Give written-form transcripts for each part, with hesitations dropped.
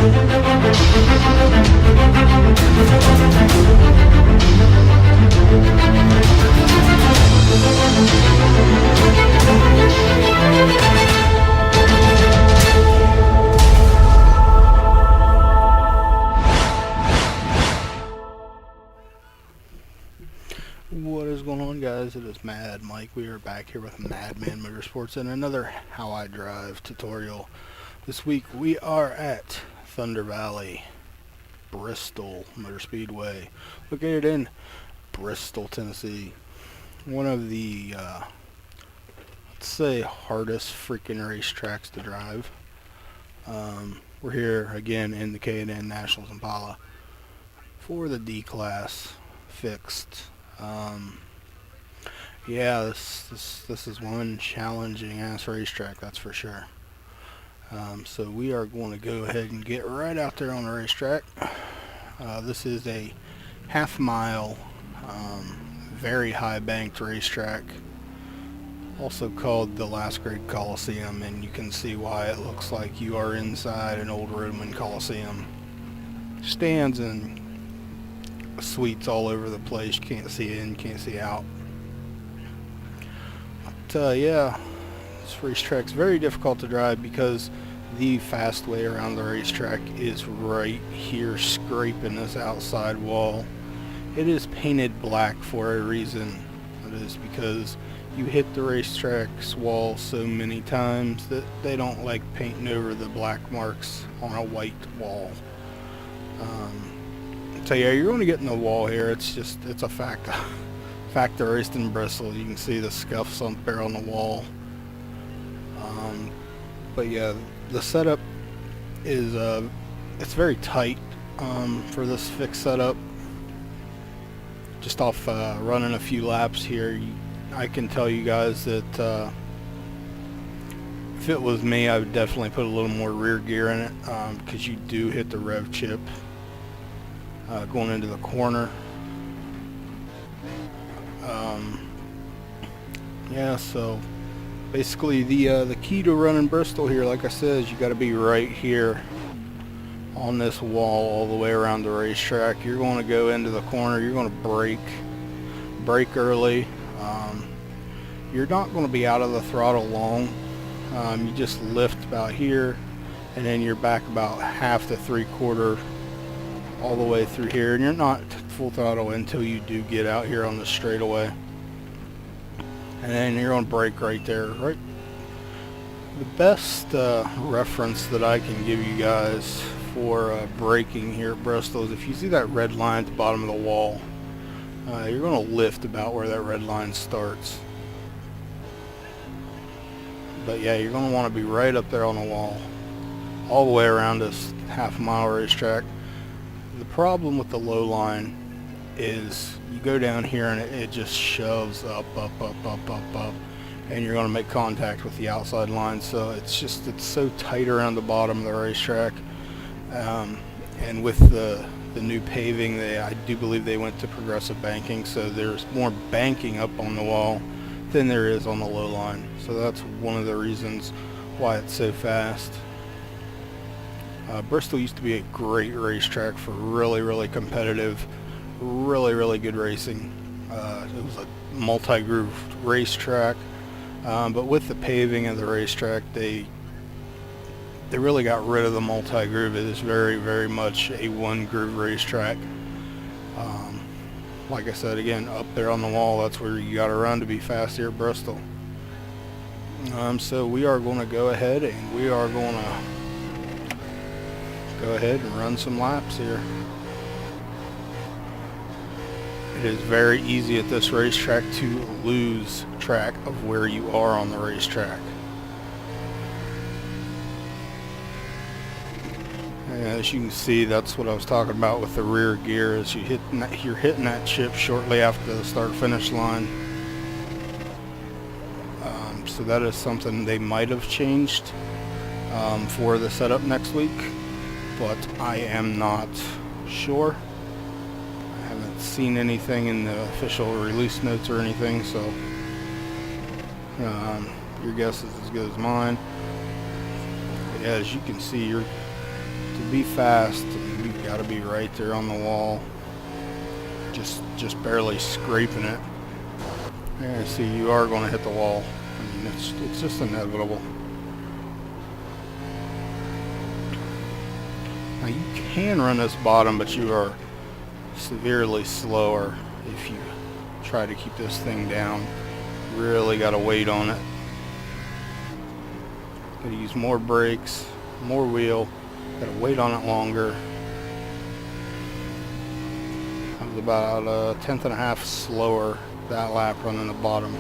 What is going on, guys? It is Mad Mike. We are back here with Madman Motorsports and another How I Drive tutorial. This week we are at Thunder Valley, Bristol Motor Speedway, located in Bristol, Tennessee. One of the, let's say, hardest freaking racetracks to drive. We're here again in the K&N Nationals Impala for the D-Class fixed. Yeah, this is one challenging ass racetrack, that's for sure. So we are going to go ahead and get right out there on the racetrack. This is a half-mile, very high banked racetrack, also called the Last Great Coliseum, and you can see why it looks like you are inside an old Roman Coliseum. Stands and suites all over the place. You can't see in, can't see out. But yeah, this racetrack's very difficult to drive because the fast way around the racetrack is right here, scraping this outside wall. It is painted black for a reason. It is because you hit the racetrack's wall so many times that they don't like painting over the black marks on a white wall. So yeah, you're going to get in the wall here. It's a fact. Fact of racing in Bristol. You can see the scuffs up there on the wall. But yeah, the setup is it's very tight for this fixed setup. Just off running a few laps here, I can tell you guys that if it was me, I would definitely put a little more rear gear in it because you do hit the rev chip. Going into the corner. Yeah, so basically the key to running Bristol here, like I said, is you got to be right here on this wall all the way around the racetrack. You're going to go into the corner. You're going to brake early. You're not going to be out of the throttle long. You just lift about here, and then you're back about half to 3/4 all the way through here, and you're not full throttle until you do get out here on the straightaway, and then you're going to brake right there. Right, the best reference that I can give you guys for braking here at Bristol is if you see that red line at the bottom of the wall, you're going to lift about where that red line starts. But yeah, you're going to want to be right up there on the wall all the way around this half-mile racetrack. The problem with the low line is you go down here and it just shoves up, and you're going to make contact with the outside line. So it's so tight around the bottom of the racetrack. And with the new paving, I do believe they went to progressive banking, so there's more banking up on the wall than there is on the low line. So that's one of the reasons why it's so fast. Bristol used to be a great racetrack for really competitive, really good racing. It was a multi-groove racetrack, but with the paving of the racetrack, they really got rid of the multi-groove. It is very much a one-groove racetrack. Like I said, again, up there on the wall, that's where you got to run to be fast here at Bristol. So we are going to go ahead and we are going to go ahead and run some laps here. It is very easy at this racetrack to lose track of where you are on the racetrack. And as you can see, that's what I was talking about with the rear gear. As you're hitting that chip shortly after the start-finish line. So that is something they might have changed for the setup next week, but I am not sure. I haven't seen anything in the official release notes or anything, so your guess is as good as mine. But yeah, as you can see, you're To be fast, you've got to be right there on the wall, just barely scraping it. And see, you are going to hit the wall. I mean, it's just inevitable. Now you can run this bottom, but you are severely slower if you try to keep this thing down. Really got to wait on it. Got to use more brakes, more wheel. Got to wait on it longer. I was about a tenth and a half slower that lap running the bottom.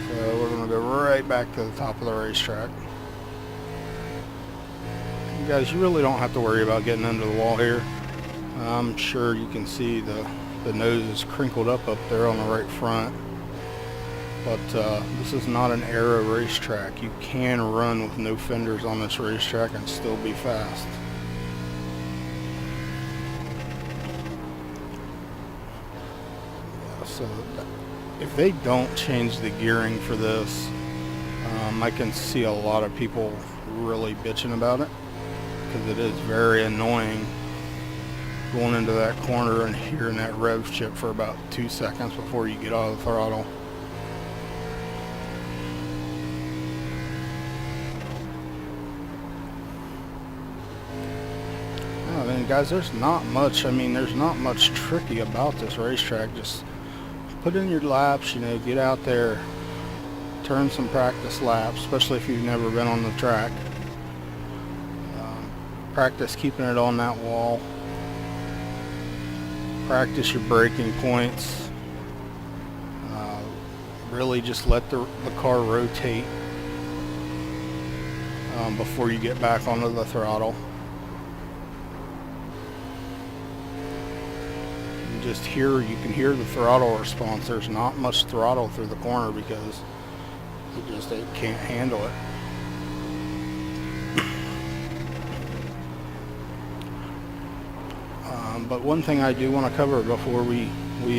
So we're going to go right back to the top of the racetrack. You guys, you really don't have to worry about getting under the wall here. I'm sure you can see the nose is crinkled up there on the right front. But this is not an aero racetrack. You can run with no fenders on this racetrack and still be fast. So if they don't change the gearing for this, I can see a lot of people really bitching about it, because it is very annoying going into that corner and hearing that rev chip for about 2 seconds before you get out of the throttle. I mean, guys, there's not much tricky about this racetrack. Just put in your laps, you know, get out there, turn some practice laps, especially if you've never been on the track. Practice keeping it on that wall. Practice your braking points. Really just let the car rotate before you get back onto the throttle. You can hear the throttle response. There's not much throttle through the corner because it can't handle it. But one thing I do want to cover before we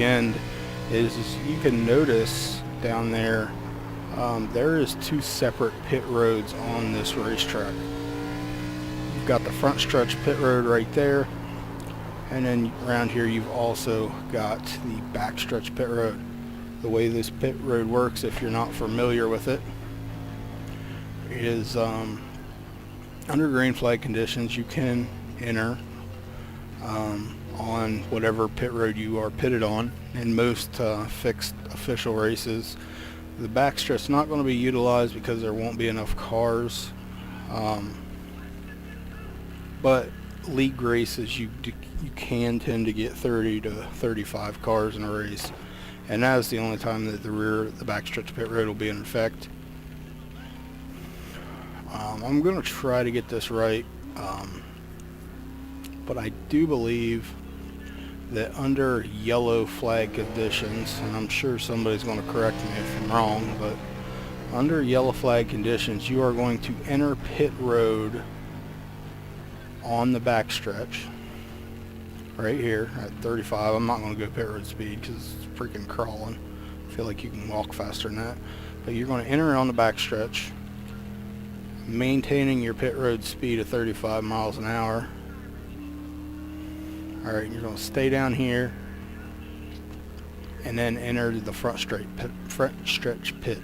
end is you can notice down there, there is 2 separate pit roads on this racetrack. You've got the front stretch pit road right there, and then around here you've also got the back stretch pit road. The way this pit road works, if you're not familiar with it, is under green flag conditions you can enter on whatever pit road you are pitted on. In most fixed official races, the backstretch is not going to be utilized because there won't be enough cars. But league races, you can tend to get 30 to 35 cars in a race, and that is the only time that the backstretch pit road will be in effect. I'm going to try to get this right, but I do believe that under yellow flag conditions, and I'm sure somebody's going to correct me if I'm wrong, but under yellow flag conditions, you are going to enter pit road on the backstretch right here at 35. I'm not going to go pit road speed because it's freaking crawling. I feel like you can walk faster than that. But you're going to enter on the backstretch, maintaining your pit road speed of 35 miles an hour. Alright, you're going to stay down here and then enter the front stretch pit.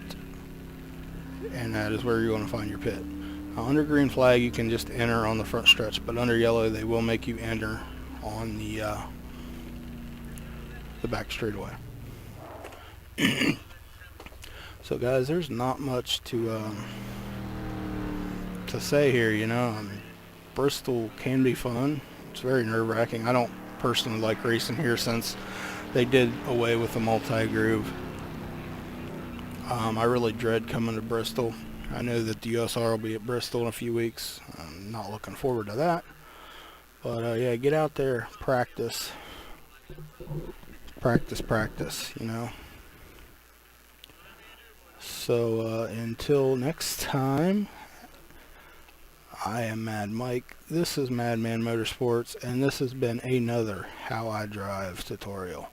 And that is where you're going to find your pit. Under green flag, you can just enter on the front stretch, but under yellow, they will make you enter on the back straightaway. So, guys, there's not much to say here. You know, I mean, Bristol can be fun. It's very nerve-wracking. I don't personally like racing here since they did away with the multi-groove. I really dread coming to Bristol. I know that the USR will be at Bristol in a few weeks. I'm not looking forward to that. But yeah, get out there, practice, you know. So until next time, I am Mad Mike. This is Madman Motorsports, and this has been another How I Drive tutorial.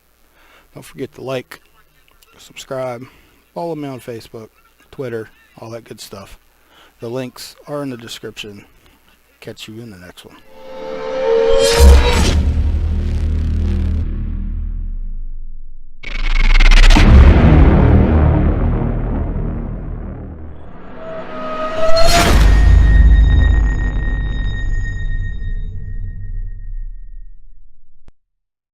Don't forget to like, subscribe, follow me on Facebook, Twitter, all that good stuff. The links are in the description. Catch you in the next one.